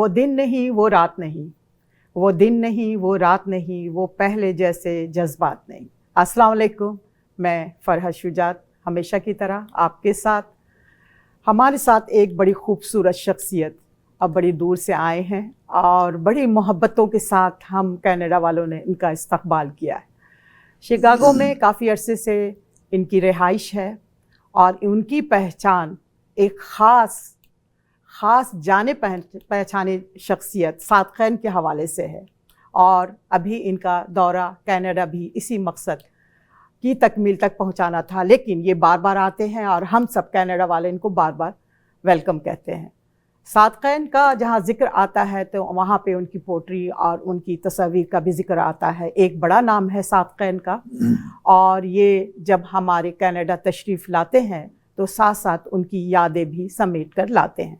वो दिन नहीं वो रात नहीं, वो दिन नहीं वो रात नहीं, वो पहले जैसे जज्बात नहीं। अस्सलाम वालेकुम, मैं फरहत शुजात हमेशा की तरह आपके साथ। हमारे साथ एक बड़ी खूबसूरत शख्सियत अब बड़ी दूर से आए हैं और बड़ी मोहब्बतों के साथ हम कनाडा वालों ने इनका इस्तकबाल किया है। शिकागो में काफ़ी अरसे से इनकी रिहाइश है और उनकी पहचान एक ख़ास जाने पहचाने शख्सियत सादक़ैन के हवाले से है और अभी इनका दौरा कनाडा भी इसी मकसद की तकमील तक पहुंचाना था, लेकिन ये बार बार आते हैं और हम सब कनाडा वाले इनको बार बार वेलकम कहते हैं। सादक़ैन का जहाँ ज़िक्र आता है तो वहाँ पे उनकी पोट्री और उनकी तस्वीर का भी ज़िक्र आता है। एक बड़ा नाम है सादक़ैन का और ये जब हमारे कनाडा तशरीफ़ लाते हैं तो साथ साथ उनकी यादें भी समेट कर लाते हैं।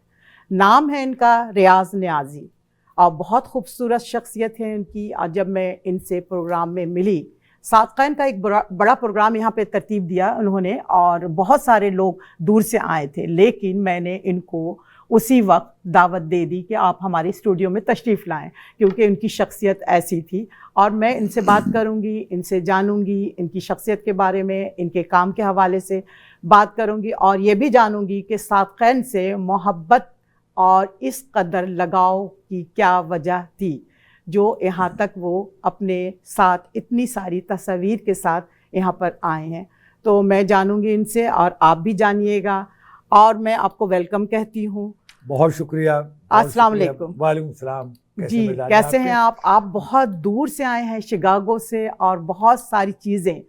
नाम है इनका रियाज़ नियाज़ी और बहुत खूबसूरत शख्सियत है इनकी। और जब मैं इनसे प्रोग्राम में मिली, सादक़ैन का एक बड़ा प्रोग्राम यहाँ पे तरतीब दिया उन्होंने और बहुत सारे लोग दूर से आए थे, लेकिन मैंने इनको उसी वक्त दावत दे दी कि आप हमारे स्टूडियो में तशरीफ़ लाएं, क्योंकि उनकी शख्सियत ऐसी थी। और मैं इनसे बात करूंगी, इनसे जानूंगी इनकी शख्सियत के बारे में, इनके काम के हवाले से बात करूंगी और ये भी जानूंगी कि सादक़ैन से मोहब्बत और इस कदर लगाव की क्या वजह थी जो यहाँ तक वो अपने साथ इतनी सारी तस्वीर के साथ यहाँ पर आए हैं। तो मैं जानूंगी इनसे और आप भी जानिएगा और मैं आपको वेलकम कहती हूँ। बहुत शुक्रिया। अस्सलाम वालेकुम। वालेकुम सलाम। जी, कैसे हैं आप? आप बहुत दूर से आए हैं, शिकागो से, और बहुत सारी चीज़ें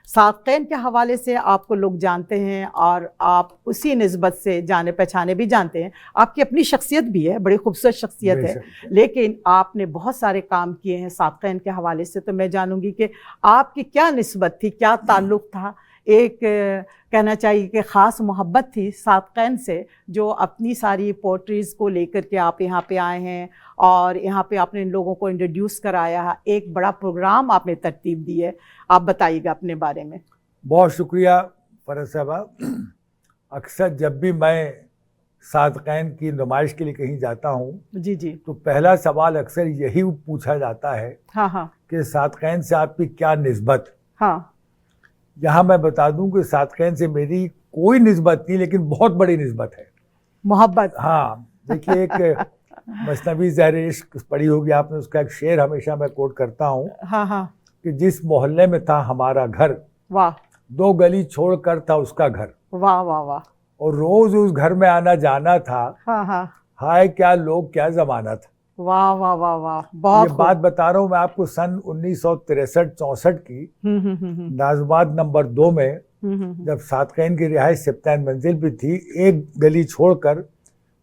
सादक़ैन के हवाले से आपको लोग जानते हैं और आप उसी निस्बत से जाने पहचाने भी जानते हैं। आपकी अपनी शख्सियत भी है, बड़ी खूबसूरत शख्सियत है, लेकिन आपने बहुत सारे काम किए हैं सादक़ैन के हवाले से। तो मैं जानूंगी कि आपकी क्या निस्बत थी, क्या ताल्लुक़ था? एक कहना चाहिए कि ख़ास मोहब्बत थी सादक़ैन से जो अपनी सारी पोट्रीज़ को लेकर के आप यहाँ पे आए हैं और यहाँ पे आपने इन लोगों को इंट्रोड्यूस कराया है, एक बड़ा प्रोग्राम आपने तरतीब दी है। आप बताइएगा अपने बारे में। बहुत शुक्रिया फरहत साहबा। अक्सर जब भी मैं सादक़ैन की नुमाइश के लिए कहीं जाता हूँ जी जी, तो पहला सवाल अक्सर यही पूछा जाता है कि सादक़ैन से आपकी क्या निस्बत। यहाँ मैं बता दूं कि सादक़ैन से मेरी कोई निस्बत नहीं, लेकिन बहुत बड़ी निस्बत है, मोहब्बत। हाँ, देखिए एक मसनवी ज़हर इश्क पढ़ी होगी आपने, उसका एक शेर हमेशा मैं कोट करता हूँ कि जिस मोहल्ले में था हमारा घर, वाह, 2 गली छोड़कर था उसका घर, वाह वाह वाह, और रोज उस घर में आना जाना था, हाय क्या लोग क्या जमाना था, वाह वाह वाह वाह। बहुत ये बात बता रहा हूँ मैं आपको सन 1963-64 की नाज़बाद नंबर 2 में जब सादक़ैन की रिहाइश सिप्तान मंजिल पे थी, एक गली छोड़कर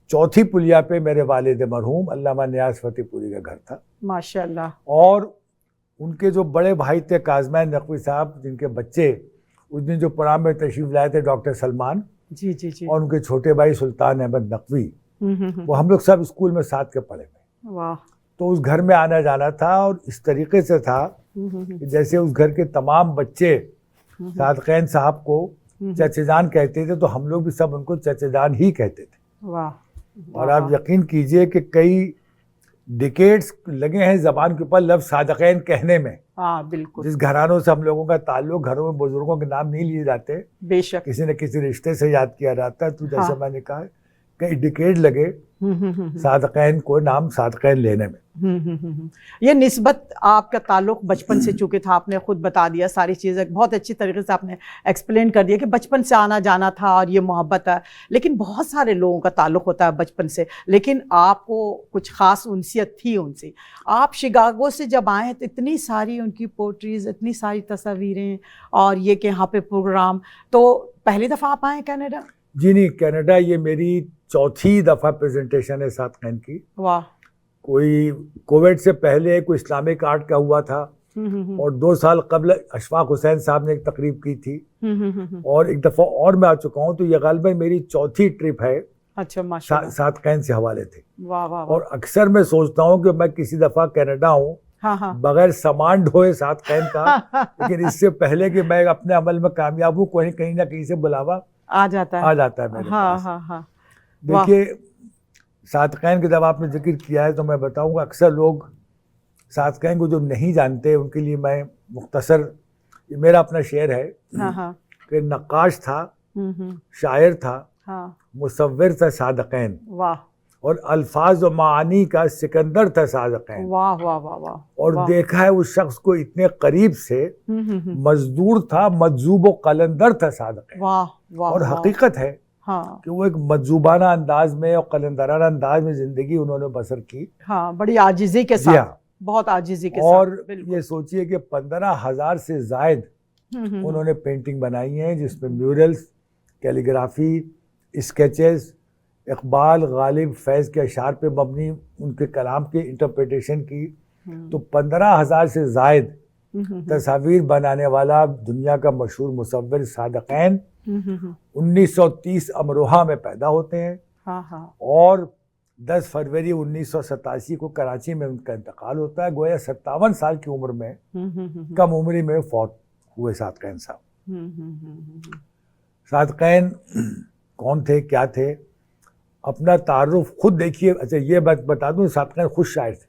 चौथी पुलिया पे मेरे वालिद मरहूम अल्लामा नियाज़ फ़तेहपुरी का घर था, माशाअल्लाह। और उनके जो बड़े भाई थे काज़मैन नकवी साहब, जिनके बच्चे उस दिन जो प्रोग्राम में तशरीफ़ लाए थे डॉक्टर सलमान जी जी जी, और उनके छोटे भाई सुल्तान अहमद नकवी, वो हम लोग सब स्कूल में साथ के पढ़े हुए। वाह। तो उस घर में आना जाना था और इस तरीके से था कि जैसे उस घर के तमाम बच्चे सादक़ैन साहब को चचेजान कहते थे, तो हम लोग भी सब उनको चचेजान ही कहते थे। वाह। और आप यकीन कीजिए कि कई डिकेड्स लगे हैं ज़बान के ऊपर लफ्ज़ सादक़ैन कहने में। हाँ बिल्कुल। जिस घरानों से हम लोगों का ताल्लुक, घरों में बुजुर्गों के नाम नहीं लिए जाते, बेशक किसी न किसी रिश्ते से याद किया जाता है। तो जैसे मैंने कहा कई डिकेड लगे सादक़ैन को नाम सादक़ैन लेने में। ये निस्बत आपका ताल्लुक बचपन से, चूँकि था, आपने खुद बता दिया सारी चीज़ें, बहुत अच्छी तरीके से आपने एक्सप्लेन कर दिया कि बचपन से आना जाना था और ये मोहब्बत है। लेकिन बहुत सारे लोगों का ताल्लुक होता है बचपन से, लेकिन आपको कुछ ख़ास उनसियत थी उनसे। आप शिकागो से जब आए तो इतनी सारी उनकी पोट्रीज़, इतनी सारी तस्वीरें और ये कि यहाँ पे प्रोग्राम, तो पहली दफ़ा आप आए कनाडा? जी नहीं, कनाडा ये मेरी चौथी दफ़ा प्रेजेंटेशन है सादक़ैन की। वाह। कोई कोविड से पहले कोई इस्लामिक आर्ट का हुआ था और 2 साल कबल अशफाक हुसैन साहब ने एक तकरीब की थी और एक दफ़ा और मैं आ चुका हूँ। तो ये ग़ालिबन मेरी चौथी ट्रिप है। अच्छा, माशाअल्लाह। सादक़ैन से हवाले थे। वाह वाह। और अक्सर मैं सोचता हूँ कि मैं किसी दफ़ा कनाडा हूँ बगैर सामान ढोए सादक़ैन का, लेकिन इससे पहले कि मैं अपने अमल में कामयाब हूँ, कहीं ना कहीं से बुलावा आ जाता है मेरे पास। देखिए सादक़ैन का जब आपने जिक्र किया है तो मैं बताऊंगा, अक्सर लोग सादक़ैन को जो नहीं जानते उनके लिए मैं मुख्तसर, ये मेरा अपना शेर है कि नक्काश था, शायर था, मुसव्विर था सादक़ैन, वाह, और अल्फाज व मानी का सिकंदर था सादक़ैन। वाह वाह वाह वाह। और देखा है उस शख्स को इतने करीब से, मजदूर था, मजजूब व कलंदर था सादक़ैन। वाह वाह। और हकीकत है हाँ, कि वो एक मजजूबाना अंदाज में और कलंदराना अंदाज में जिंदगी उन्होंने बसर की। हाँ, बड़ी आजिज़ी के साथ, बहुत आजिज़ी के और साथ। ये सोचिए कि 15,000 से जायद उन्होंने पेंटिंग बनाई हैं, जिसमें murals, calligraphy, sketches, Iqbal, Ghalib, Faiz के अशार पे मबनी उनके कलाम की इंटरप्रिटेशन की। तो 15,000 से जायद तस्वीर बनाने वाला दुनिया का मशहूर मुसव्विर सादक़ैन 1930 अमरोहा में पैदा होते हैं। और 10 फरवरी 1987 को कराची में उनका इंतकाल होता है। गोया 57 साल की उम्र में, कम उम्री में फौत हुए सादक़ैन साहब। सादक़ैन कौन थे, क्या थे, अपना तारुफ खुद देखिए। अच्छा, ये बात बता दूं, सादक़ैन खुद शायर थे।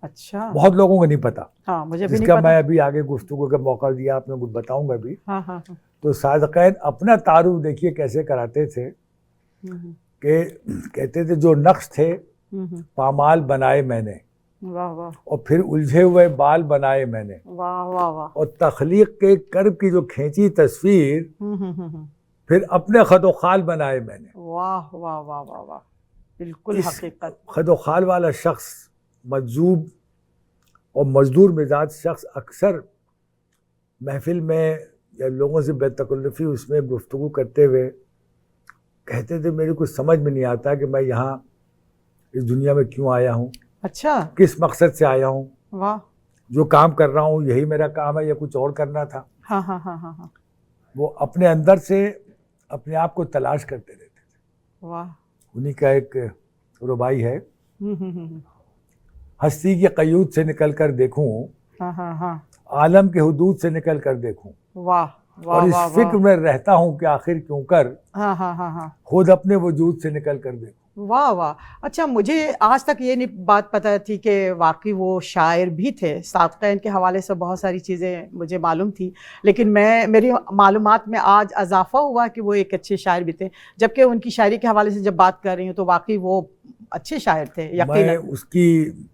अच्छा, बहुत लोगों को नहीं पता। हाँ, मुझे भी जिसका नहीं पता। मैं अभी आगे गुफ्तगू का मौका दिया, आपने कुछ बताऊंगा भी। हाँ। तो सादक़ैन अपना तारुफ देखिए कैसे कराते थे कि कहते थे, जो नक्श थे पामाल बनाए मैंने, वाह वाह, और फिर उलझे हुए बाल बनाए मैंने, वाह वाह वाह, और तख्लीक के कर्ब की जो खींची तस्वीर फिर अपने खदो खाल बनाए मैंने। वाह वाह वाह वाह वाह, बिल्कुल हकीकत। खदो खाल वाला शख्स, मजजूब और मजदूर मिजाज शख्स, अक्सर महफिल में या लोगों से बेतकल्लुफ़ी उसमें गुफ्तगू करते हुए कहते थे, मेरे को समझ में नहीं आता कि मैं यहाँ इस दुनिया में क्यों आया हूँ। अच्छा, किस मकसद से आया हूँ। वाह, जो काम कर रहा हूँ यही मेरा काम है या कुछ और करना था। हाँ। वो अपने अंदर से अपने आप को तलाश करते रहते थे। वाह। उन्हीं का एक रुबाई है, हस्ती के क़यूद से निकल कर देखूं, हाँ, आलम के हुदूद से निकल कर देखूं, वाह वाह, और इस फिक्र में रहता हूं कि आखिर क्यों कर हाँ, खुद अपने वजूद से निकल कर देखूं। वाह वाह। अच्छा, मुझे आज तक ये नहीं बात पता थी कि वाकई वो शायर भी थे। सादक़ैन के हवाले से बहुत सारी चीज़ें मुझे मालूम थी, लेकिन मेरी मालूमात में आज इजाफा हुआ कि वो एक अच्छे शायर भी थे। जबकि उनकी शायरी के हवाले से जब बात कर रही हूँ तो वाकई वो अच्छे शायर थे, यकीनन। मैं उसकी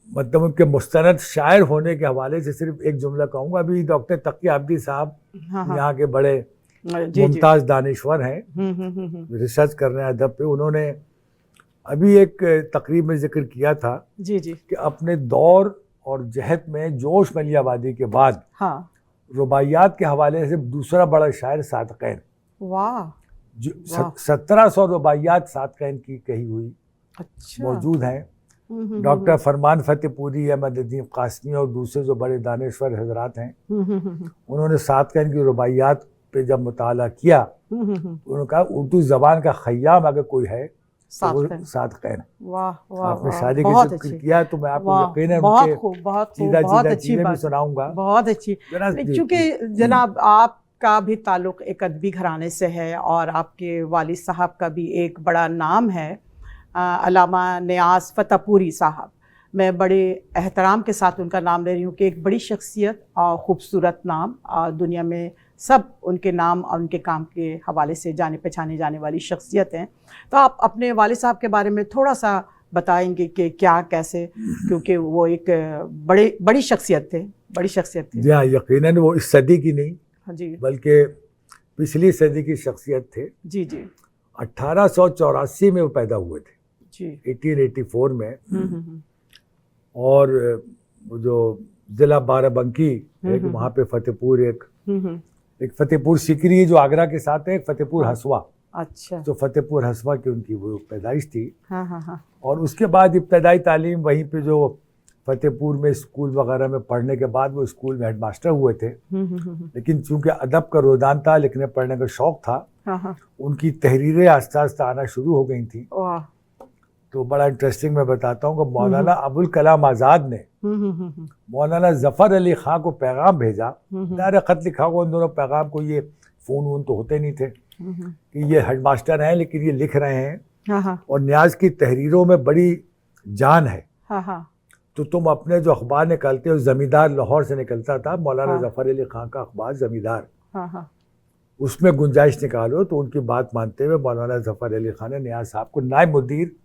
मतलब उनके मुस्तनद शायर होने के हवाले से सिर्फ एक जुमला कहूँगा। अभी डॉक्टर तकी आबदी साहब यहाँ के बड़े मुमताज़ दानिश्वर हैं, रिसर्च कर रहे हैं अदब पे। उन्होंने अभी एक तकरीब में जिक्र किया था कि अपने दौर और जहत में जोश में अलियाबादी के बाद रुबाइयात के हवाले से दूसरा बड़ा शायर सादक़ैन। वाह, 1700 रुबाइयात सादक़ैन की कही हुई मौजूद हैं। डॉक्टर फरमान फतेहपुरी, अहमदुद्दीन कासमी और दूसरे जो बड़े दानिश्वर हजरात हैं, उन्होंने सादक़ैन की रुबाइयात पे जब मुताला किया उन्होंने कहा, उर्दू ज़बान का खय्याम अगर कोई है तो वो सादक़ैन। वाह, आपने शादी का जिक्र किया तो मैं आपको यकीनन बहुत अच्छी बात सुनाऊंगा। बहुत अच्छी, क्योंकि जनाब आपका भी ताल्लुक़ एक अदबी घराने से है और आपके वालिद साहब का भी एक बड़ा नाम है, अल्लामा नियाज़ फतेहपुरी साहब। मैं बड़े एहतराम के साथ उनका नाम ले रही हूँ कि एक बड़ी शख्सियत और ख़ूबसूरत नाम, दुनिया में सब उनके नाम और उनके काम के हवाले से जाने पहचाने जाने वाली शख्सियत हैं। तो आप अपने वालिद साहब के बारे में थोड़ा सा बताएंगे कि क्या, कैसे, क्योंकि वो एक बड़ी शख्सियत थे, बड़ी शख्सियत थे। जी हाँ, यकीनन वो इस सदी की नहीं, हाँ जी, बल्कि पिछली सदी की शख्सियत थे। जी। 1884 में वो पैदा हुए थे जी, 1884 में। और वो जो ज़िला बाराबंकी है, वहाँ पे फतेहपुर एक फतेहपुर सिकरी जो आगरा के साथ है, एक फतेहपुर हसवा। अच्छा, तो फतेहपुर हसवा की उनकी वो पैदाइश थी। हाँ। और उसके बाद इब्तदाई तालीम वहीं पे जो फतेहपुर में स्कूल वगैरह में पढ़ने के बाद वो स्कूल में हेडमास्टर हुए थे। लेकिन चूंकि अदब का रुझान था, लिखने पढ़ने का शौक था, उनकी तहरीरें आस्ता आस्ता आना शुरू हो गई थी। तो बड़ा इंटरेस्टिंग मैं बताता हूँ कि मौलाना अबुल कलाम आज़ाद ने मौलाना ज़फ़र अली ख़ां को पैगाम भेजा, डायरेक्ट ख़त लिखा हुआ उन दोनों पैगाम को, ये फ़ोन वोन तो होते नहीं थे, कि ये हेडमास्टर हैं लेकिन ये लिख रहे हैं हाँ हाँ और न्याज की तहरीरों में बड़ी जान है। हाँ हाँ तो तुम अपने जो अखबार निकालते हो, जमींदार लाहौर से निकलता था, मौलाना हाँ। जफर अली खान का अखबार जमींदार, हाँ हाँ उसमें गुंजाइश निकालो। तो उनकी बात मानते हुए मौलाना जफर अली खान ने न्याज साहब को नायब मुदीर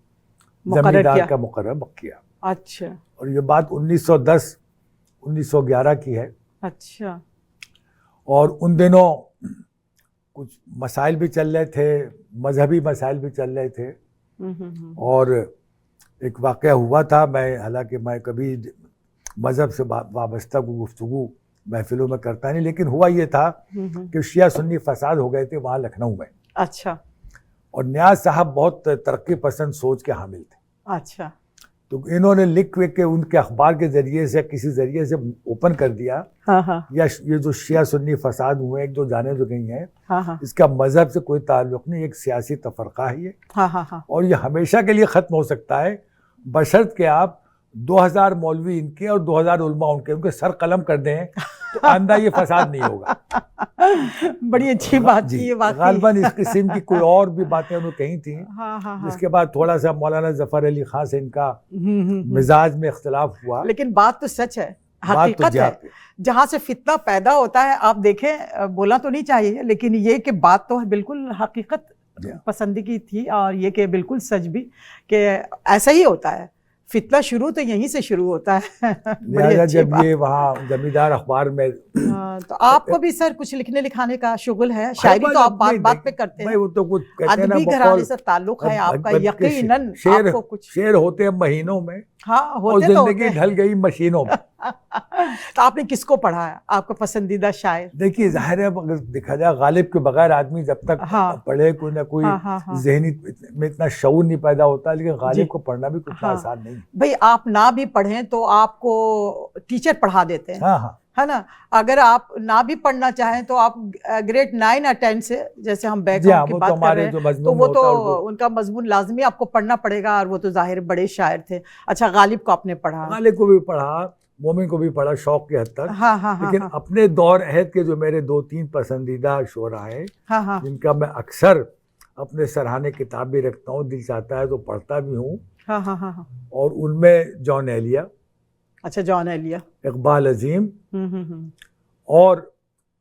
जमींदार का मुकर्रर किया। अच्छा। और ये बात 1910-1911 की है। अच्छा। और उन दिनों कुछ मसाइल भी चल रहे थे, मजहबी मसाइल भी चल रहे थे। और एक वाक़या हुआ था, हालांकि मैं कभी मज़हब से वाबस्ता गुफ्तगू महफिलों में करता नहीं, लेकिन हुआ ये था कि शिया सुन्नी फसाद हो गए थे वहाँ लखनऊ में। अच्छा। और न्याज साहब बहुत तरक्की पसंद सोच के हामिल थे। अच्छा। तो इन्होंने लिख के उनके अखबार के ज़रिए से किसी ज़रिए से ओपन कर दिया। हाँ हाँ। या ये जो शिया सुन्नी फसाद हुए एक जो जाने जो गई हैं, हाँ हाँ। इसका मज़हब से कोई ताल्लुक़ नहीं, एक सियासी तफरका है ये। हाँ हाँ हाँ। और ये हमेशा के लिए ख़त्म हो सकता है बशर्त के आप 2000 मौलवी इनके और 2000 उलमा उनके सर कलम कर दें, तो आंदा ये फसाद नहीं होगा। बड़ी अच्छी बात जी, ये बात गालिबन इस किस्म की कोई और भी बातें उन्होंने कही थी। हाँ हाँ हाँ। जिसके बाद थोड़ा सा मौलाना जफर अली खान से इनका मिजाज में इख्तिलाफ हुआ। लेकिन बात तो सच है, हकीकत है। जहाँ से फितना पैदा होता है, आप देखें, बोला तो नहीं चाहिए, लेकिन ये कि बात तो बिल्कुल हकीकत पसंदीगी थी, और ये कि बिल्कुल सच भी कि ऐसा ही होता है। फितना शुरू तो यहीं से शुरू होता है। जब ये वहाँ जमींदार अखबार में तो आपको भी सर कुछ लिखने लिखाने का शुगल है, शायरी तो आप बात पे करते हैं, वो तो कुछ अदबी घराने से ताल्लुक है आपका, यकीनन आपको कुछ शेर होते हैं महीनों में। हाँ, होते और जिंदगी ढल गई मशीनों में। तो आपने किसको पढ़ा है, आपका पसंदीदा शायर? देखिए, जाहिर है अगर देखा जाए गालिब के बगैर आदमी जब तक पढ़े कोई ना कोई ज़हनी में इतना शऊर नहीं पैदा होता, लेकिन गालिब को पढ़ना भी कुछ आसान नहीं। भाई आप ना भी पढ़ें तो आपको टीचर पढ़ा देते हैं। हाँ हाँ, है ना। अगर आप ना भी पढ़ना चाहें तो आप ग्रेड 9 या 10 से, जैसे हम बैकग्राउंड की बात कर रहे हैं, तो वो तो उनका मजमून लाजमी आपको पढ़ना पड़ेगा, और वो तो जाहिर बड़े शायर थे। अच्छा, गालिब को आपने पढ़ा? गालिब को भी पढ़ा, मोमिन को भी पढ़ा, शौक के हद तक। हाँ हाँ हाँ। लेकिन अपने दौर अहद के जो मेरे 2-3 पसंदीदा शोरा हैं, हाँ हाँ, जिनका मैं अक्सर अपने सराहने किताब भी रखता हूँ, दिल चाहता है तो पढ़ता भी हूँ। हाँ हाँ हाँ। और उनमें जॉन एलिया। अच्छा, जॉन एलिया, इकबाल अजीम, और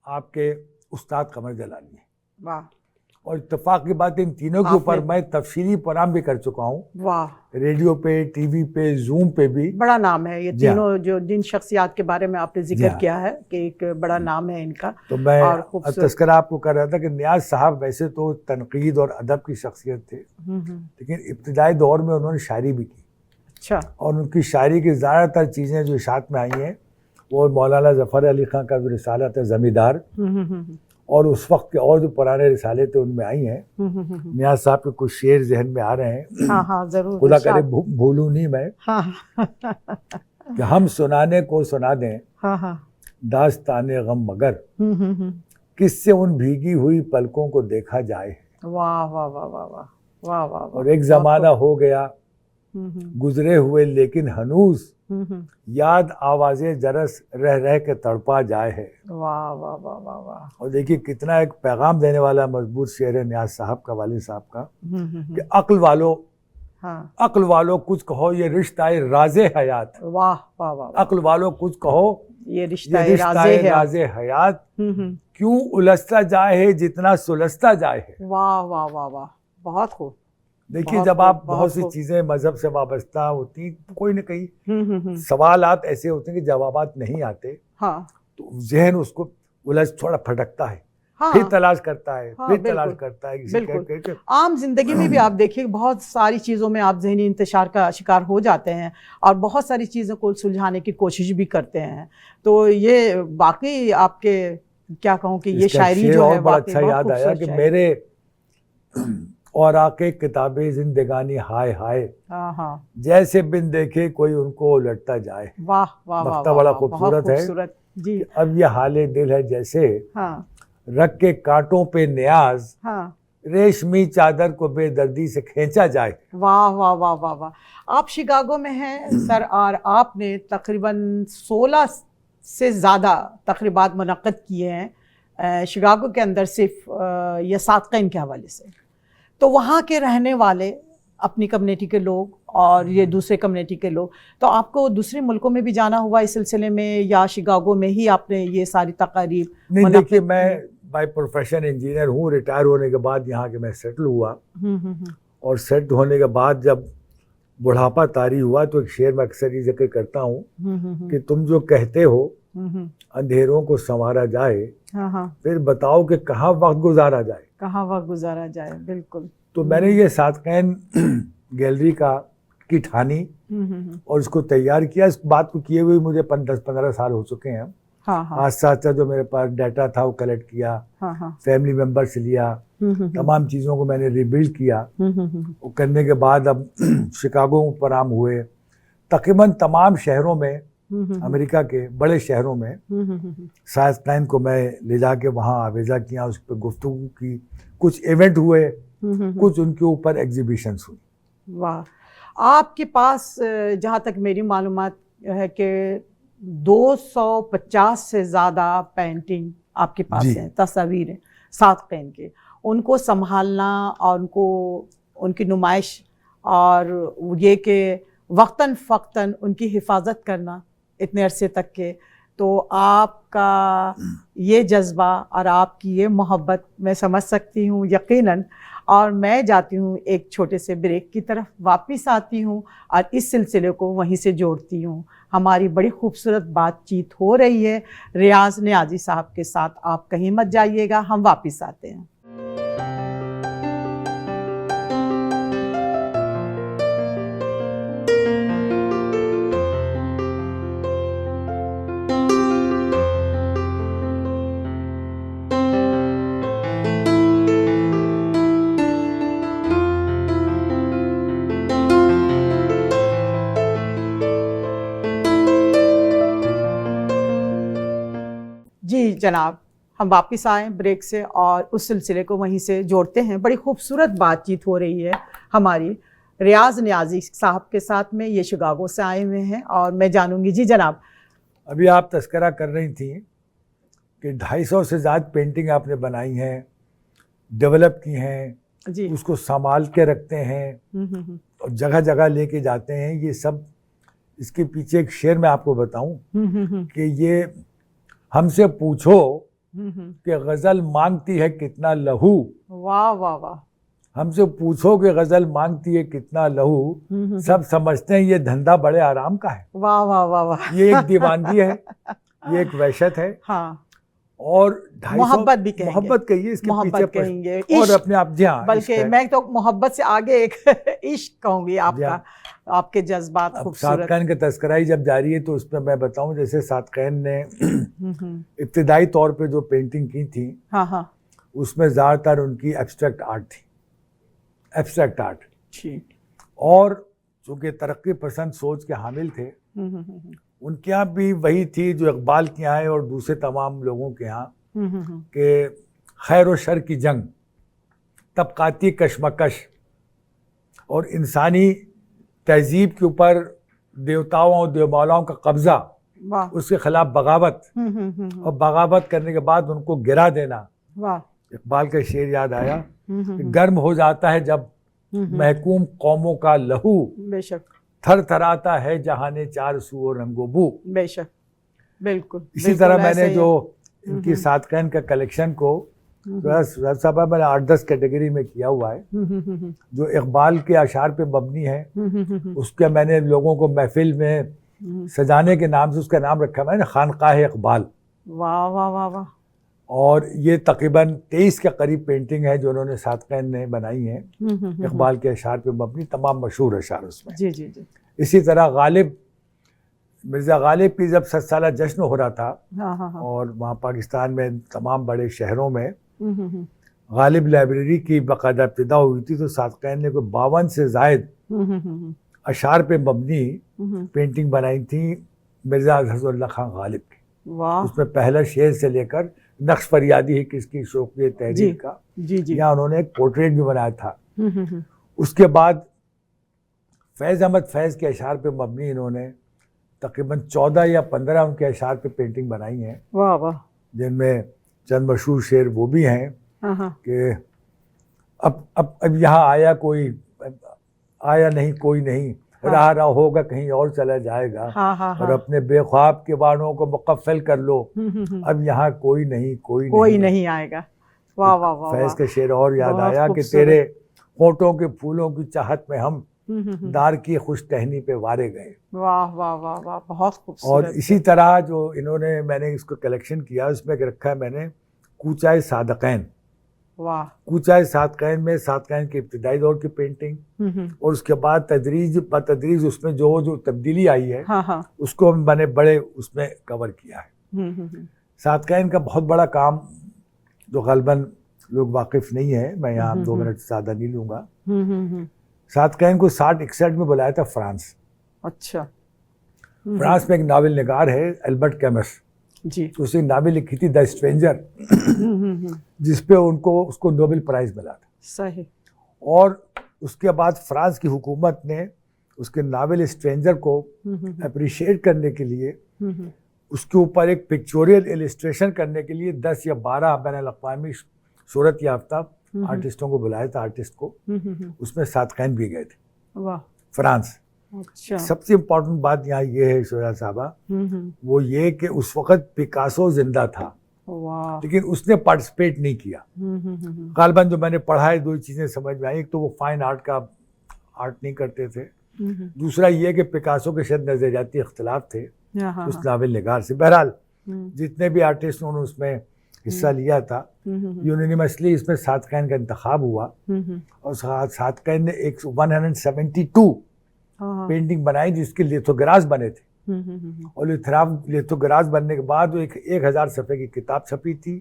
आपके उस्ताद कमर जलाली। वाह। और इत्तेफाक की बात, इन तीनों के ऊपर मैं तफसीली प्रोग्राम भी कर चुका हूँ। वाह। रेडियो पे, टीवी पे, जूम पे भी। बड़ा नाम है ये तीनों, जो जिन शख्सियात के बारे में आपने जिक्र किया है कि एक बड़ा नाम है इनका। तो मैं तस्करा आपको कर रहा था कि नियाज साहब वैसे तो तनकीद और अदब की शख्सियत थे, लेकिन इब्तिदाई दौर में उन्होंने शायरी भी की। अच्छा। और उनकी शायरी की ज़्यादातर चीज़ें जो इशात में आई हैं वो मौलाना जफर अली खान का जो रिसाला था ज़मींदार, और उस वक्त के और जो पुराने रिसाले थे उनमें आई हैं। नियाज साहब के कुछ शेर जहन में आ रहे हैं। हाँ हाँ, जरूर। खुदा करे भूलूं नहीं मैं। हाँ। कि हम सुनाने को सुना दें, हाँ हाँ, दास्ताने गम, मगर किससे उन भीगी हुई पलकों को देखा जाए। वाह वाह वाह वाह वाह वाह वाह। और एक जमाना हो गया गुजरे हुए, लेकिन हनूज याद आवाज़े जरस रह रह के तड़पा जाए है। वाह वाह वाह वाह वाह। और देखिए कितना एक पैगाम देने वाला मजबूत शेर है नियाज साहब का, वालिद साहब का, कि अक्ल वालों, हाँ, अक्ल वालों कुछ कहो ये रिश्ता है राज़े हयात। वाह वाह वाह। अक्ल वालों कुछ कहो ये रिश्ता है राज़े हयात, क्यों उलझता जाए है जितना सुलझता जाए है। वाह वाह वाह वाह, बहुत खूब। देखिए, जब आप बहुत सी चीजें मजहब से वाबस्ता होती, कोई न कहीं सवालात ऐसे होते हैं कि जवाबात नहीं आते। हाँ। तो जहन उसको उलझ थोड़ा फटकता है। हाँ। फिर तलाश करता है। हाँ, फिर तलाश करता है। बिल्कुल। आम जिंदगी में भी आप देखिए बहुत सारी चीज़ों में आप जहनी इंतशार का शिकार हो जाते हैं, और बहुत सारी चीज़ों को सुलझाने की कोशिश भी करते हैं। तो ये वाकई आपके, क्या कहूँ कि ये शायरी जो है बड़ा अच्छा याद आया कि मेरे और आके किताबें जिंदगानी हाय हाय, जैसे बिन देखे कोई उनको उलटता जाए। वाह वाह वाह, बड़ा खूबसूरत है जी। अब ये हाले दिल है जैसे रख के कांटों पे न्याज, रेशमी चादर को बेदर्दी से खींचा जाए। वाह वाह वाह वाह वाह। आप शिकागो में हैं सर, और आपने तकरीबन 16 से ज़्यादा तकरीबात मुनक्किद किए हैं शिकागो के अंदर, सिर्फ ये सादक़ीन के हवाले से। तो वहाँ के रहने वाले अपनी कम्युनिटी के लोग और ये दूसरे कम्युनिटी के लोग। तो आपको दूसरे मुल्कों में भी जाना हुआ इस सिलसिले में, या शिकागो में ही आपने ये सारी तकारीब? नहीं, देखिए मैं बाय प्रोफेशन इंजीनियर हूँ। रिटायर होने के बाद यहाँ के मैं सेटल हुआ, और सेटल होने के बाद जब बुढ़ापा तारी हुआ तो एक शेर में अक्सर ये जिक्र करता हूँ कि तुम जो कहते हो अंधेरों को संवारा जाए, फिर बताओ कि कहाँ वक्त गुजारा जाए। कहाँ वक्त गुजारा जाए, बिल्कुल। तो मैंने ये सातकैन गैलरी की ठानी और इसको तैयार किया। इस बात को किए हुए मुझे 10-15 साल हो चुके हैं। आज साथ जो मेरे पास डाटा था वो कलेक्ट किया, फैमिली मेंबर से लिया, तमाम चीज़ों को मैंने रिबिल्ड किया। वो करने के बाद अब शिकागो पर आम हुए, तकरीबन तमाम शहरों में, अमेरिका के बड़े शहरों में सातकैन को मैं ले जाके वहाँ आवेजा किया, उस पर गुफ्तगू की, कुछ इवेंट हुए, कुछ उनके ऊपर एग्जीबिशंस हुई। वाह। आपके पास जहाँ तक मेरी मालूमात है कि 250 से ज़्यादा पेंटिंग आपके पास हैं, तस्वीरें सातकैन के। उनको संभालना और उनको उनकी नुमाइश और ये कि वक्तन फ़क्तन उनकी हिफाजत करना इतने अरसे तक के, तो आपका ये जज्बा और आपकी ये मोहब्बत मैं समझ सकती हूँ यकीनन। और मैं जाती हूँ एक छोटे से ब्रेक की तरफ, वापस आती हूँ और इस सिलसिले को वहीं से जोड़ती हूँ। हमारी बड़ी खूबसूरत बातचीत हो रही है रियाज नियाज़ी साहब के साथ। आप कहीं मत जाइएगा, हम वापस आते हैं। जी जनाब, हम वापस आए ब्रेक से और उस सिलसिले को वहीं से जोड़ते हैं। बड़ी खूबसूरत बातचीत हो रही है हमारी रियाज नियाज़ी साहब के साथ में। ये शिकागो से आए हुए हैं और मैं जानूंगी। जी जनाब, अभी आप तस्करा कर रही थी कि 250 से ज़्यादा पेंटिंग आपने बनाई हैं, डेवलप की हैं जी, उसको संभाल के रखते हैं और जगह जगह लेके जाते हैं। ये सब, इसके पीछे एक शेर मैं आपको बताऊं कि ये हमसे पूछो कि गजल मांगती है कितना लहू। वाह वाह वाह। हमसे पूछो कि गजल मांगती है कितना लहू, सब समझते हैं ये धंधा बड़े आराम का है। वाह वाह वाह वाह। ये एक दीवानगी है, ये एक वहशत है। हाँ, और मोहब्बत भी कहेंगे, मोहब्बत कहिए, इसके मोहब्बत पीछे कहेंगे, और अपने आप, जी हाँ, बल्कि मैं तो मोहब्बत से आगे एक इश्क कहूंगी आपका, आपके जज्बात खूबसूरत। सातकैन का तस्करा ही जब जारी है तो उसमें मैं बताऊं, जैसे सातकैन ने इब्तिदाई तौर पे जो पेंटिंग की थी, उसमें ज़्यादातर उनकी एब्स्ट्रैक्ट आर्ट थी, एब्स्ट्रैक्ट आर्ट। और चूँकि तरक्की पसंद सोच के हामिल थे, उनके यहाँ भी वही थी जो इकबाल के यहाँ है और दूसरे तमाम लोगों के यहाँ, कि खैर व शर की जंग, तबकाती कशमकश और इंसानी तहजीब के ऊपर देवताओं और देवमालाओं का कब्जा, उसके खिलाफ बगावत, और बगावत करने के बाद उनको गिरा देना। इकबाल का शेर याद आया कि गर्म हो जाता है जब महकूम कौमों का लहू, बेशक थर थराता है जहाने चार सू रंगोबू। बेशक, बिल्कुल। इसी तरह मैंने जो इनकी सातकैन का कलेक्शन को साहब मैंने 8-10 कैटेगरी में किया हुआ है। जो इकबाल के अशार पे मबनी है, उसके मैंने लोगों को महफिल में सजाने के नाम से उसका नाम रखा मैंने खानकाह इकबाल। वाह वाह वाह वाह। और ये तकरीबन 23 के करीब पेंटिंग है जो उन्होंने सातकैन ने बनाई है, इकबाल के अशार पे मबनी, तमाम मशहूर अशार उसमें। जी जी जी। इसी तरह गालिब, मिर्ज़ा गालिब की जब 7 साला जश्न हो रहा था, और वहाँ पाकिस्तान में तमाम बड़े शहरों में गालिब लाइब्रेरी की बाकायदा इब्तिदा हुई थी, तो सातकैन ने कोई 52 से ज़ायद अशार पे मबनी पेंटिंग बनाई थी मिर्ज़ा हज़रतुल्लाह खान गालिब की। उसमें पहला शेर से लेकर नक्श फरियादी है किसकी शौक़िया तहरीर का, यहाँ उन्होंने एक पोर्ट्रेट भी बनाया था। उसके बाद फैज़ अहमद फैज़ के अशार पे मबनी इन्होंने तकरीबन 14 या 15 उनके अशार पे पेंटिंग बनाई हैं। वाह वाह। जिनमें चंद मशहूर शेर वो भी हैं कि अब यहाँ आया कोई आया नहीं कोई नहीं, रहा रहा होगा कहीं और चला जाएगा। और अपने बेख्वाब के बाणों को मुकफ्फल कर लो, अब यहाँ कोई नहीं आएगा। वाह वाह वाह। फैज का शेर और याद आया कि तेरे होठों के फूलों की चाहत में हम दार की खुश टहनी पे वारे गए। वाह वाह वाह वाह, बहुत खूबसूरत। और इसी तरह जो इन्होंने, मैंने इसको कलेक्शन किया, उसमें रखा है मैंने कूचाए सादकैन। वाह। कूचाए सादकैन में सादकैन के इब्तिदाई दौर की पेंटिंग और उसके बाद तदरीज उसमें जो तब्दीली आई है उसको मैंने बड़े उसमें कवर किया है। सादकैन का बहुत बड़ा काम जो गलबन लोग वाकिफ नहीं है, मैं यहाँ 2 मिनट ज़्यादा नहीं लूँगा। सादकैन को 60-61 में बुलाया था फ्रांस। अच्छा। फ्रांस में एक नावल निगार है एल्बर्ट कैमस जी, उसने नावल लिखी थी द स्ट्रेंजर, जिसपे उसको नोबेल प्राइज मिला था। सही। और उसके बाद फ्रांस की हुकूमत ने उसके नावल स्ट्रेंजर को अप्रिशिएट करने के लिए उसके ऊपर एक पिक्चोरियल इलस्ट्रेशन करने के लिए 10 या 12 बैनुल-अक़वामी शोहरत याफ्ता आर्टिस्टों को बुलाया था, आर्टिस्ट को। उसमें सादकैन भी गए थे। वाह। फ्रांस। अच्छा। सबसे इम्पोर्टेंट बात यहाँ ये है शोरा साहबा, वो ये कि उस वक्त पिकासो जिंदा था, लेकिन उसने पार्टिसिपेट नहीं किया। गालिबन जो मैंने पढ़ा है 2 चीजें समझ में आई, एक तो वो फाइन आर्ट का आर्ट नहीं करते थे, दूसरा ये कि पिकासो के शायद नजरियाती इख्तिलाफ थे उस नावल निगार से। बहरहाल जितने भी आर्टिस्ट उन्होंने उसमें हिस्सा लिया था, यूनिवर्सली इसमें सादकैन का इंतखाब हुआ और सादकैन ने 172 पेंटिंग बनाई जिसके लिथोग्राफ्स बने थे। और लिथोग्राफ्स बनने के बाद 1000 सफ़े की किताब छपी थी।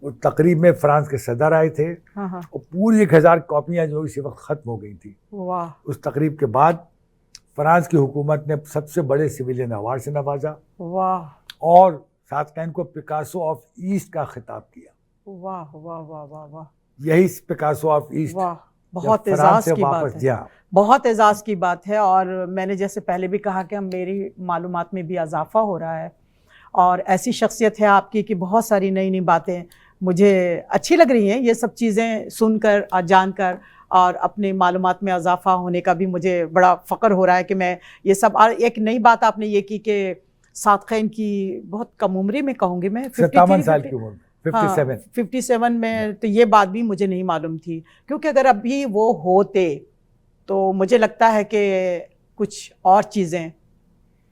और तकरीब में फ्रांस के सदर आए थे और पूरी 1000 कॉपियां जो इसी वक्त ख़त्म हो गई थी। उस तकरीब के बाद फ्रांस की हुकूमत ने सबसे बड़े सिविलियन अवार्ड से नवाजा और सादकैन को पिकासो ऑफ ईस्ट का खिताब किया। वाह वाह वाह वाह वाह। यही पिकासो ऑफ ईस्ट बहुत एजाज़ की बात है, बहुत एजाज़ की बात है। और मैंने जैसे पहले भी कहा कि मेरी मालूमात में भी इजाफा हो रहा है और ऐसी शख्सियत है आपकी कि बहुत सारी नई नई बातें मुझे अच्छी लग रही हैं। ये सब चीज़ें सुनकर और जानकर और अपने मालूमात में इजाफा होने का भी मुझे बड़ा फ़ख्र हो रहा है कि मैं ये सब। और एक नई बात आपने ये की कि सादकैन की बहुत कम उम्री में, कहूँगी मैं 57 साल की उम्र, 57 में, तो ये बात भी मुझे नहीं मालूम थी, क्योंकि अगर अभी वो होते तो मुझे लगता है कि कुछ और चीज़ें,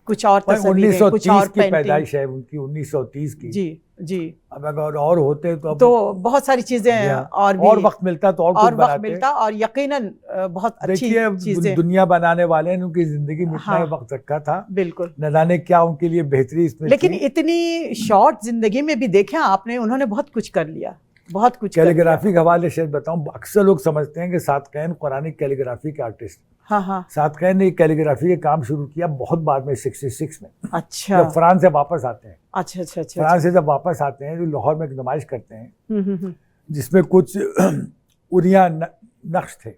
कुछ और तस्वीरें, कुछ और की पैदाइश है उनकी 1930 की। जी जी। अब अगर और होते तो बहुत सारी चीजें और वक्त मिलता तो और वक्त मिलता और यकीनन बहुत अच्छी चीजें। दुनिया बनाने वाले ने उनकी जिंदगी में इतना वक्त रखा था, बिल्कुल, न जाने क्या उनके लिए बेहतरी इसमें। लेकिन इतनी शॉर्ट जिंदगी में भी देखा आपने, उन्होंने बहुत कुछ कर लिया, बहुत कुछ। कैलीग्राफी के हवाले से बताऊं, अक्सर लोग समझते हैं कि सादकैन कुरानी कैलीग्राफी के आर्टिस्ट। सादकैन ने कैलीग्राफी का काम शुरू किया बहुत बाद में, 66 में। अच्छा। जब फ्रांस से वापस आते हैं। अच्छा। फ्रांस से जब वापस आते हैं तो लाहौर में एक नुमाइश करते हैं जिसमें कुछ उरिया नक्श थे।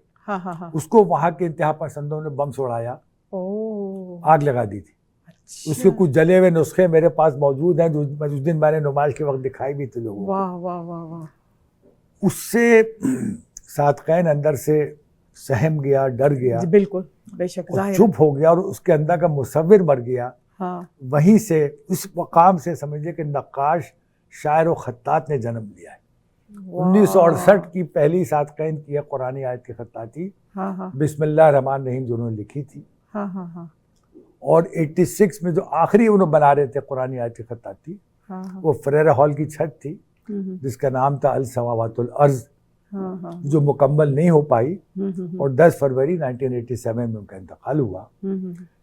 उसको वहां के इंतहा पसंदों ने बम उड़ाया, आग लगा दी थी। अच्छा। उसके कुछ जले हुए नुस्खे मेरे पास मौजूद हैं, जो उस दिन मैंने नुमाइश के वक्त दिखाई भी थे लोगों को। वाह वाह वाह वाह। उससे सादकैन अंदर से सहम गया, डर गया। बिल्कुल, बेशक, चुप हो गया और उसके अंदर का मुसव्विर मर गया। वहीं से, उस मकाम से समझिए कि नक्काश, शायर और खत्तात ने जन्म लिया है। 1968 की पहली सादकैन की कुरानी आयत की खत्ताती बिस्मिल्लाह रहमान रहीम जो उन्होंने लिखी थी। और 86 में जो आखिरी उन्होंने बना रहे थे कुरानी आयत की खत्ताती, वो फरेरा हॉल की छत थी जिसका नाम था अल समावातुल अर्ज, जो मुकम्मल नहीं हो पाई और 10 फरवरी 1987 में उनका इंतकाल हुआ।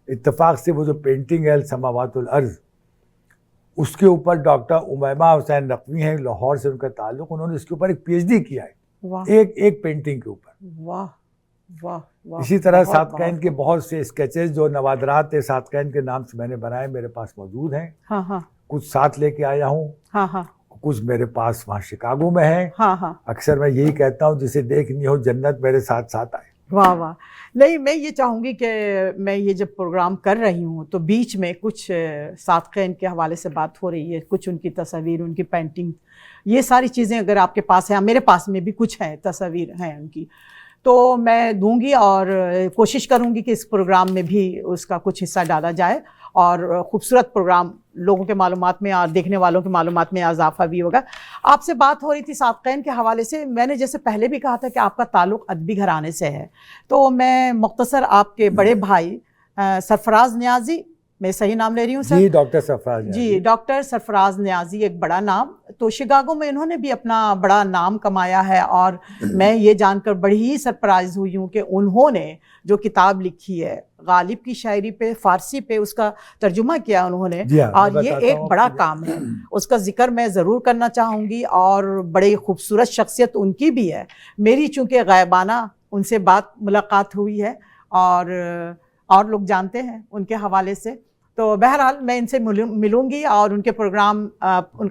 इत्तेफाक से वो जो पेंटिंग है अल समावातुल अर्ज, उसके ऊपर डॉक्टर उमैमा हुसैन नकवी हैं, लाहौर से उनका ताल्लुक, उन्होंने इसके ऊपर एक PhD किया है एक पेंटिंग के ऊपर। वाह वाह वाह। इसी तरह सादकैन के बहुत से स्केचेस जो नवादरात थे सादकैन के नाम से मैंने बनाए, मेरे पास मौजूद हैं। कुछ साथ लेके आया हूँ, कुछ मेरे पास वहाँ शिकागो में है। अक्सर मैं यही कहता हूँ, जिसे देखनी हो जन्नत मेरे साथ साथ आए। वाह वाह। नहीं, मैं ये चाहूँगी कि मैं ये जब प्रोग्राम कर रही हूँ तो बीच में कुछ सादकैन के हवाले से बात हो रही है, कुछ उनकी तस्वीर, उनकी पेंटिंग, ये सारी चीज़ें अगर आपके पास हैं, मेरे पास में भी कुछ हैं, तस्वीर हैं उनकी, तो मैं दूंगी और कोशिश करूंगी कि इस प्रोग्राम में भी उसका कुछ हिस्सा डाला जाए और खूबसूरत प्रोग्राम लोगों के मालूमात में और देखने वालों के मालूमात में इजाफा भी होगा। आपसे बात हो रही थी सादक़ैन के हवाले से। मैंने जैसे पहले भी कहा था कि आपका ताल्लुक़ अदबी घराने से है, तो मैं मुख्तसर आपके बड़े भाई सरफराज नियाज़ी, मैं सही नाम ले रही हूँ सर? जी, डॉक्टर सरफराज जी, डॉक्टर सरफराज नियाज़ी, एक बड़ा नाम। तो शिकागो में इन्होंने भी अपना बड़ा नाम कमाया है और मैं ये जानकर बड़ी ही सरप्राइज हुई हूँ कि उन्होंने जो किताब लिखी है गालिब की शायरी पे, फ़ारसी पे उसका तर्जुमा किया उन्होंने, और ये एक बड़ा काम है। उसका जिक्र मैं ज़रूर करना चाहूँगी और बड़ी खूबसूरत शख्सियत उनकी भी है। मेरी चूँकि गायबाना उनसे मुलाकात हुई है और लोग जानते हैं उनके हवाले से, तो बहरहाल मैं इनसे मिलूंगी और उनका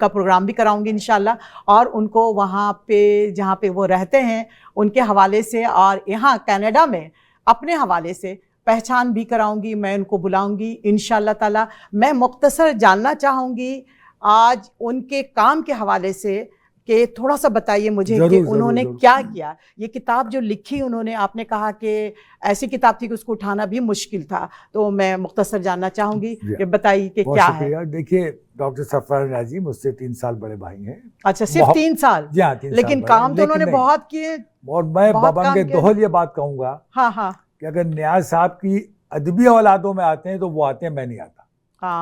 प्रोग्राम भी कराऊंगी इंशाल्लाह, और उनको वहाँ पे जहाँ पे वो रहते हैं उनके हवाले से और यहाँ कनाडा में अपने हवाले से पहचान भी कराऊंगी। मैं उनको बुलाऊंगी इंशाल्लाह ताला। मैं मुख्तसर जानना चाहूँगी आज उनके काम के हवाले से कि थोड़ा सा बताइए मुझे कि उन्होंने क्या किया। ये किताब जो लिखी उन्होंने, आपने कहा कि ऐसी किताब थी कि उसको उठाना भी मुश्किल था, तो मैं मुख्तसर जानना चाहूँगी कि बताइए कि क्या है। देखिए, डॉक्टर सरफराज नियाज़ी मुझसे 3 साल बड़े भाई हैं। अच्छा, सिर्फ 3 साल? जी हाँ, 3 साल। लेकिन काम तो उन्होंने बहुत किए। और मैं बाबंगे दोहल ये बात कहूँगा कि अगर नियाज़ साहब की अदबी औलादों में आते हैं तो वो आते हैं, मैं नहीं आता।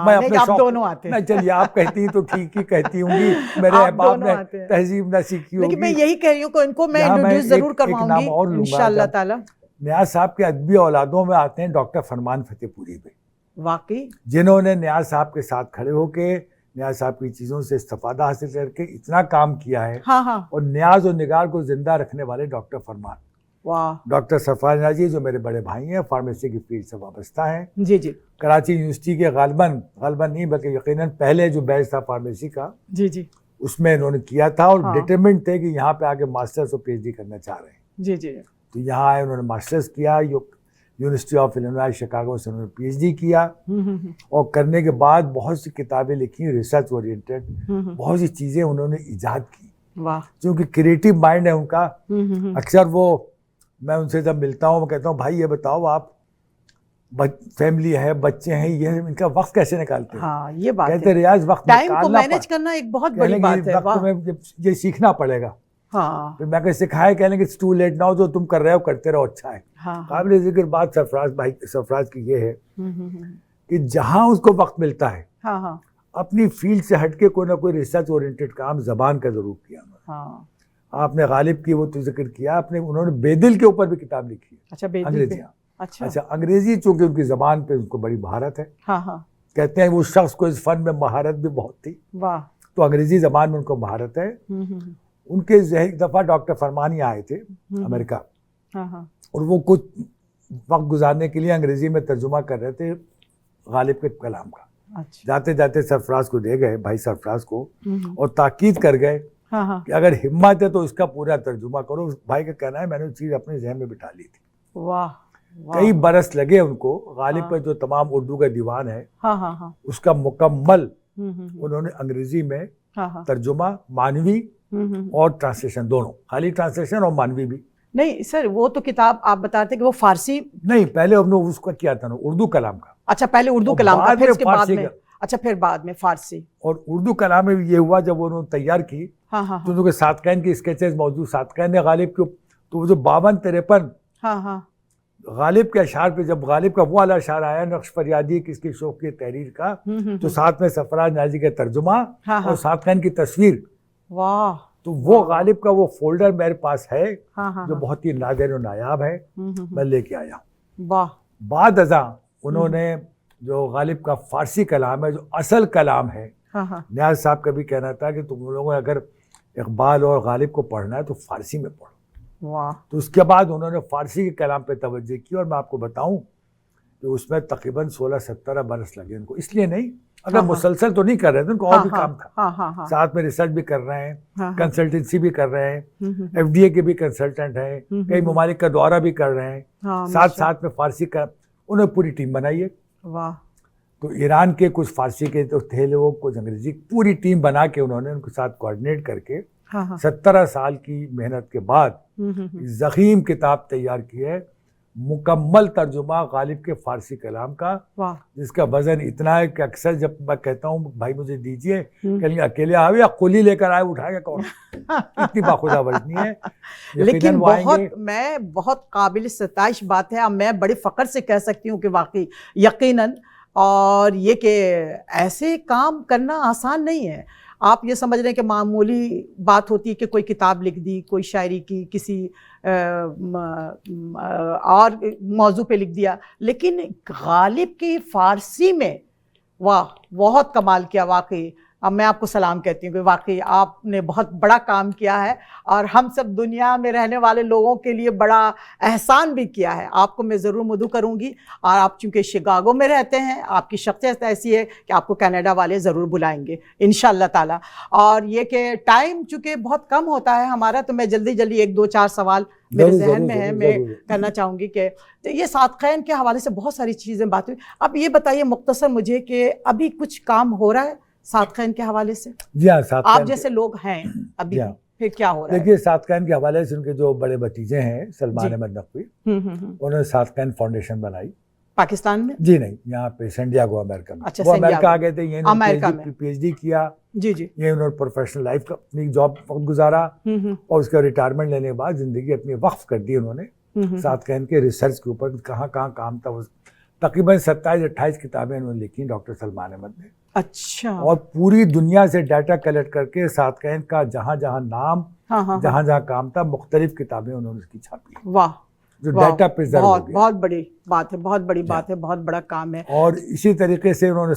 मैं अपने आप दोनों आते हैं। मैं चलिए आप कहती तो ठीक ही कहती होंगी, मेरे अहबाब ने तहजीब न सीखी होगी। लेकिन मैं यही कह रही हूँ कि इनको मैं इंट्रोड्यूस जरूर करवाऊंगी इंशाअल्लाह ताला। नियाज़ साहब के अदबी औलादों में आते हैं डॉक्टर फरमान फतेहपुरी पे, वाकई जिन्होंने नियाज़ साहब के साथ खड़े होके नियाज़ साहब की चीज़ों से इस्तिफादा हासिल करके इतना काम किया है। और नियाज़ और निगार को जिंदा रखने वाले डॉक्टर फरमान, डॉक्टर सरफराज नियाज़ी जो मेरे बड़े भाई हैं, फार्मेसी की फील्ड से वाबस्ता हैं। जी जी। कराची यूनिवर्सिटी के गालिबन नहीं बल्कि यकीनन पहले जो बैच था फार्मेसी का, जी जी, उसमें इन्होंने किया था और डिटरमिनेंट थे कि यहाँ पे आके मास्टर्स और पीएचडी करना चाह रहे हैं। जी जी। तो यहाँ आए, उन्होंने मास्टर्स किया, यूनिवर्सिटी ऑफ इलिनॉय शिकागो से उन्होंने पीएचडी किया और करने के बाद बहुत सी किताबें लिखी, रिसर्च ओरिएंटेड, बहुत सी चीज़ें उन्होंने ईजाद की। वाह। क्योंकि क्रिएटिव माइंड है उनका। अक्सर वो, मैं उनसे जब मिलता हूँ मैं कहता हूँ भाई ये बताओ आप फैमिली है, बच्चे हैं, ये इनका वक्त कैसे निकालते हैं? हाँ, ये बात कहते रियाज वक्त टाइम को मैनेज करना एक बहुत बड़ी बात है। वक्त में ये सीखना पड़ेगा। हाँ। फिर मैं सिखाया, कहने कि इट्स टू लेट नाउ, जो तुम कर रहे हो करते रहो, अच्छा है। हाँ। काबिल जिक्र बात सरफराज की ये है कि जहाँ उसको वक्त मिलता है अपनी फील्ड से हटके कोई ना कोई रिसर्च ओरिएंटेड काम जबान का जरूर किया। आपने गालिब की वो तो जिक्र किया, उन्होंने बेदिल के ऊपर भी किताब लिखी है। अच्छा, अंग्रेजी। अच्छा, अंग्रेजी चूंकि उनकी जबान पे उनको बड़ी महारत है। कहते हैं वो शख्स को इस फन में महारत भी बहुत थी। वाह। तो अंग्रेजी जबान में उनको महारत है। उनके एक दफा डॉक्टर फरमान ही आए थे अमेरिका, और वो कुछ वक्त गुजारने के लिए अंग्रेजी में तर्जुमा कर रहे थे गालिब के कलाम का। अच्छा। जाते जाते सरफराज को दे गए, भाई सरफराज को, और ताकीद कर गए कि अगर हिम्मत है तो इसका पूरा तर्जुमा करो। भाई का कहना है मैंने चीज अपने जहन में बिठा ली थी। वाह। कई बरस लगे उनको। गालिब पर जो तमाम उर्दू का दीवान है उसका मुकम्मल उन्होंने अंग्रेजी में तर्जुमा, मानवी और ट्रांसलेशन, दोनों, खाली ट्रांसलेशन और मानवी भी नहीं सर। वो तो किताब आप बताते कि वो फारसी नहीं, पहले हमने उसका किया था ना, उर्दू कलाम का। अच्छा, पहले उर्दू कलाम का, फिर उसके बाद में, अच्छा, फिर बाद में फारसी। और उर्दू कलाम में ये हुआ जब उन्होंने तैयार की तो उनके सादक़ैन की स्केचेस मौजूद, सादक़ैन ने गालिब के, तो वो जो 52-53 गालिब के अशार पे, जब गालिब का वो वाला अशार आया नक्श फरियादी किसकी शौक की तहरीर का, तो साथ में सरफराज नियाज़ी का तर्जुमा और सादक़ैन की तस्वीर। वाह। तो वो गालिब का वो फोल्डर मेरे पास है जो बहुत ही नादिर और नायाब है, मैं लेके आया। वाह। बाद अज़ा उन्होंने जो गालिब का फारसी कलाम है, जो असल कलाम है, नियाज़ साहब का भी कहना था कि तुम लोगों ने अगर इकबाल और गालिब को पढ़ना है तो फारसी में पढ़ो। वाह। तो उसके बाद उन्होंने फारसी के कलाम पे तवज्जो की, और मैं आपको बताऊं कि उसमें तकरीबन 16-17 बरस लगे उनको। इसलिए नहीं, अगर मुसलसल तो नहीं कर रहे थे, उनको और भी काम था। साथ में रिसर्च भी कर रहे हैं, कंसल्टेंसी भी कर रहे हैं, FDA के भी कंसल्टेंट हैं, कई ममालिक का दौरा भी कर रहे हैं, साथ में फारसी का उन्होंने पूरी टीम बनाई है। वाह। तो ईरान के कुछ फारसी के तो थे लोग, कुछ अंग्रेजी, पूरी टीम बना के उन्होंने उनके साथ कोऑर्डिनेट करके हाँ हाँ। 17 साल की मेहनत के बाद ज़ख़ीम किताब तैयार की है, मुकम्मल तर्जुमा गालिब के फारसी कलाम का, जिसका वजन इतना है कि अक्सर जब मैं कहता हूँ भाई मुझे दीजिए, कहीं अकेले आवे या कुली लेकर आए, उठाएगा कौन? इतनी बाखुदा वजनी है। लेकिन बहुत काबिल सताइश बात है, मैं बड़े फ़ख्र से कह सकती हूँ कि वाकई यकीनन, और ये कि ऐसे काम करना आसान नहीं है। आप ये समझ रहे हैं कि मामूली बात होती है कि कोई किताब लिख दी, कोई शायरी की किसी और मौजू पे लिख दिया, लेकिन गालिब की फ़ारसी में वाह, बहुत कमाल किया वाकई। अब मैं आपको सलाम कहती हूँ कि वाकई आपने बहुत बड़ा काम किया है और हम सब दुनिया में रहने वाले लोगों के लिए बड़ा एहसान भी किया है। आपको मैं ज़रूर मदू करूँगी, और आप चूँकि शिकागो में रहते हैं, आपकी शख्सियत ऐसी है कि आपको कनाडा वाले ज़रूर बुलाएंगे इंशाअल्लाह ताला। और ये कि टाइम चूँकि बहुत कम होता है हमारा, तो मैं जल्दी जल्दी 1-2-4 सवाल मेरे जहन में है, मैं करना चाहूँगी कि तो ये सादक़ैन के हवाले से बहुत सारी चीज़ें बात हुई। अब ये बताइए मुख्तसर मुझे कि अभी कुछ काम हो रहा है सादक़ैन के हवाले से? जी हाँ, आप जैसे लोग हैं अभी फिर क्या हो रहा है? देखिए, सादक़ैन के हवाले से उनके जो बड़े भतीजे हैं सलमान अहमद नकवी, उन्होंने सादक़ैन फाउंडेशन बनाई पाकिस्तान में। जी नहीं, यहाँ पे सैंडियागो अमेरिका में। अच्छा, वो अमेरिका आ गए थे, ये PhD किया। जी जी। ये उन्होंने प्रोफेशनल लाइफ का अपनी जॉब गुजारा, और उसका रिटायरमेंट लेने के बाद जिंदगी अपनी वक्फ कर दी उन्होंने सादक़ैन के रिसर्च के ऊपर। कहाँ कहाँ काम था, वो तकरीबन 27-28 किताबें उन्होंने लिखी डॉक्टर सलमान अहमद ने। अच्छा। और पूरी दुनिया से डाटा कलेक्ट करके सादक़ैन का जहाँ जहाँ नाम, जहाँ जहाँ काम था, मुख्तलिफ किताबें उन्होंने उसकी छापी। वाह, जो डाटा प्रिजर्व हो गया। बहुत बड़ी बात है, बहुत बड़ी बात है, बहुत बड़ा काम है। और इसी तरीके से उन्होंने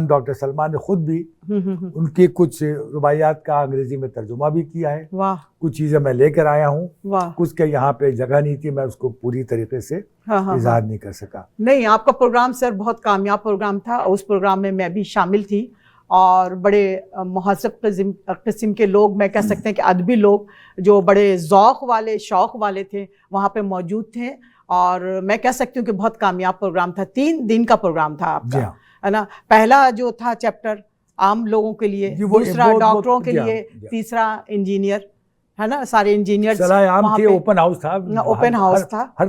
डॉक्टर सलमान ने खुद भी उनकी कुछ रुबाइयात का अंग्रेजी में तर्जुमा भी किया है। वाह। कुछ चीज़ें मैं लेकर आया हूँ, कुछ के यहाँ पे जगह नहीं थी, मैं उसको पूरी तरीके से इज़हार नहीं कर सका। नहीं, आपका प्रोग्राम सर बहुत कामयाब प्रोग्राम था, उस प्रोग्राम में मैं भी शामिल थी, और बड़े महज़ब किस्म के लोग, मैं कह सकते हैं कि अदबी लोग जो बड़े ज़ौक़ वाले, शौक़ वाले थे, वहाँ पे मौजूद थे। और मैं कह सकती हूँ कि बहुत कामयाब प्रोग्राम था। 3 दिन का प्रोग्राम था आपका, है ना? पहला जो था चैप्टर आम लोगों के लिए, दूसरा डॉक्टरों के लिए, तीसरा इंजीनियर, है ना? सारे इंजीनियर्स आम थे। ओपन हाउस था, ओपन हाउस था, हर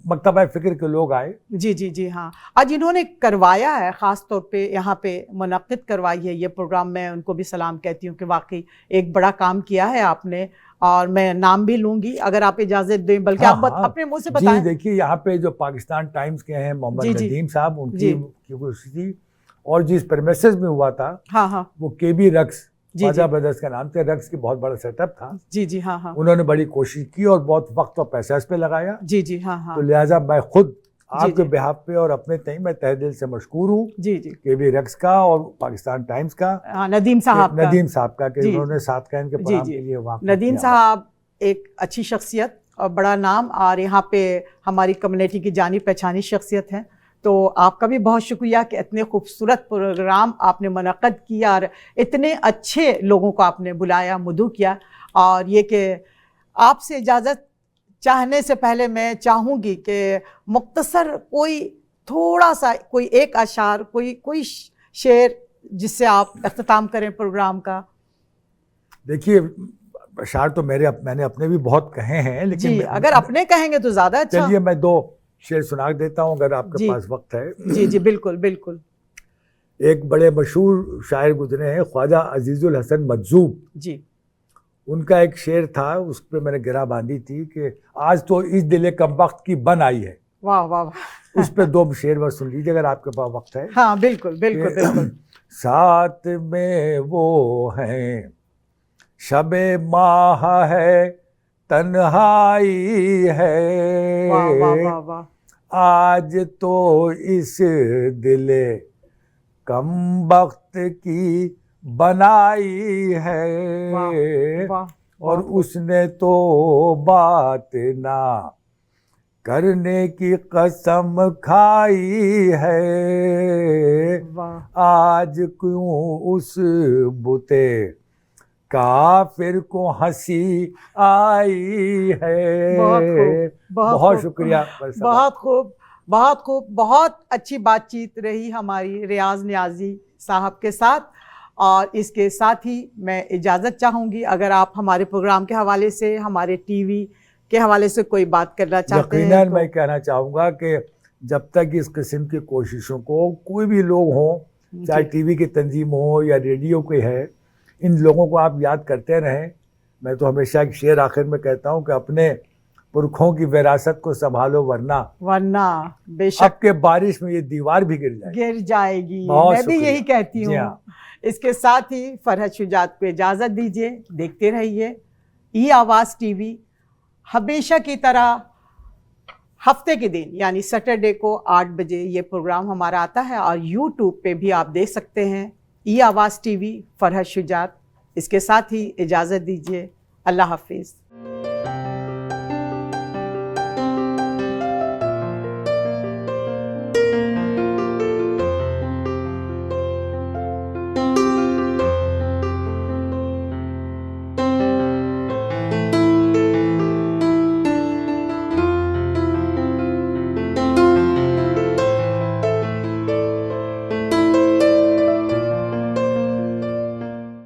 मकतबा फ़िक्र के लोग आए। जी जी जी हाँ। आज इन्होंने करवाया है, ख़ास तौर पे यहाँ पे मुनक़्क़िद करवाई है ये प्रोग्राम। मैं उनको भी सलाम कहती हूँ कि वाकई एक बड़ा काम किया है आपने, और मैं नाम भी लूँगी अगर आप इजाज़त दें, बल्कि आप अपने मुँह से बताएं। जी देखिए, यहाँ पे जो पाकिस्तान टाइम्स के हैं मोहम्मद नदीम साहब, उनकी और जिस प्रेमिसेस में हुआ था, हाँ, वो KB रक्स ख्वाजा ब्रदर्स का नाम था, रक्स की बहुत बड़ा सेटअप था। जी जी हाँ हाँ। उन्होंने बड़ी कोशिश की और बहुत वक्त और पैसा इस पे लगाया। जी जी हाँ हाँ। तो लिहाजा मैं खुद आपके बिहाफ पे और अपने तय मैं तहे दिल से मशकूर हूँ। जी जी। KB रक्स का और पाकिस्तान टाइम्स का, नदीम साहब का, कि उन्होंने सादक़ैन के प्रोग्राम के लिए वक्त। नदीम साहब एक अच्छी शख्सियत और बड़ा नाम, और यहाँ पे हमारी कम्युनिटी की जानी पहचानी शख्सियत है। तो आपका भी बहुत शुक्रिया कि इतने खूबसूरत प्रोग्राम आपने मुनक़्क़िद किया और इतने अच्छे लोगों को आपने बुलाया, मदऊ किया। और ये कि आपसे इजाज़त चाहने से पहले मैं चाहूँगी कि मुख्तसर कोई थोड़ा सा, कोई एक अशार, कोई शेर जिससे आप अख्तिताम करें प्रोग्राम का। देखिए, अशार तो मैंने अपने भी बहुत कहे हैं, लेकिन जी, अगर अपने कहेंगे तो ज़्यादा अच्छा। चलिए, मैं 2 शेर सुना देता हूँ अगर आपके पास वक्त है। जी जी बिल्कुल बिल्कुल। एक बड़े मशहूर शायर गुजरे हैं, ख्वाजा अजीजुल हसन मजजूब जी। उनका एक शेर था, उस पर मैंने गिरा बांधी थी कि आज तो इस दिले कमबख्त की बन आई है। वाह वाह वाह। उस पर 2 शेर बस सुन लीजिए अगर आपके पास वक्त है। हाँ बिल्कुल बिल्कुल बिल्कुल। साथ में वो हैं, शबे माह है, तन्हाई है। वाह वाह वाह वाह। आज तो इस दिले कमबख्त की बनाई है। वाह, वाह, और उसने तो बात ना करने की कसम खाई है। वाह। आज क्यों उस बुते काफिर को हंसी आई है। बहुत शुक्रिया। बहुत खूब, बहुत अच्छी बातचीत रही हमारी रियाज नियाजी साहब के साथ। और इसके साथ ही मैं इजाज़त चाहूँगी, अगर आप हमारे प्रोग्राम के हवाले से, हमारे टीवी के हवाले से कोई बात करना चाहते हैं। यकीनन मैं कहना चाहूँगा कि जब तक इस किस्म की कोशिशों को कोई भी लोग हों, चाहे टीवी की तंजीम हो या रेडियो के है, इन लोगों को आप याद करते रहें। मैं तो हमेशा एक शेर आखिर में कहता हूँ कि अपने पुरखों की विरासत को संभालो वरना बेशक के बारिश में ये दीवार भी गिर जाएगी। मैं भी यही कहती हूँ। इसके साथ ही फरहत शुजात को इजाज़त दीजिए। देखते रहिए ई आवाज़ टीवी। हमेशा की तरह हफ्ते के दिन यानी सैटरडे को 8 बजे ये प्रोग्राम हमारा आता है और यूट्यूब पे भी आप देख सकते हैं ई आवाज़ टीवी फरहत शुजात। इसके साथ ही इजाज़त दीजिए। अल्लाह हाफिज़।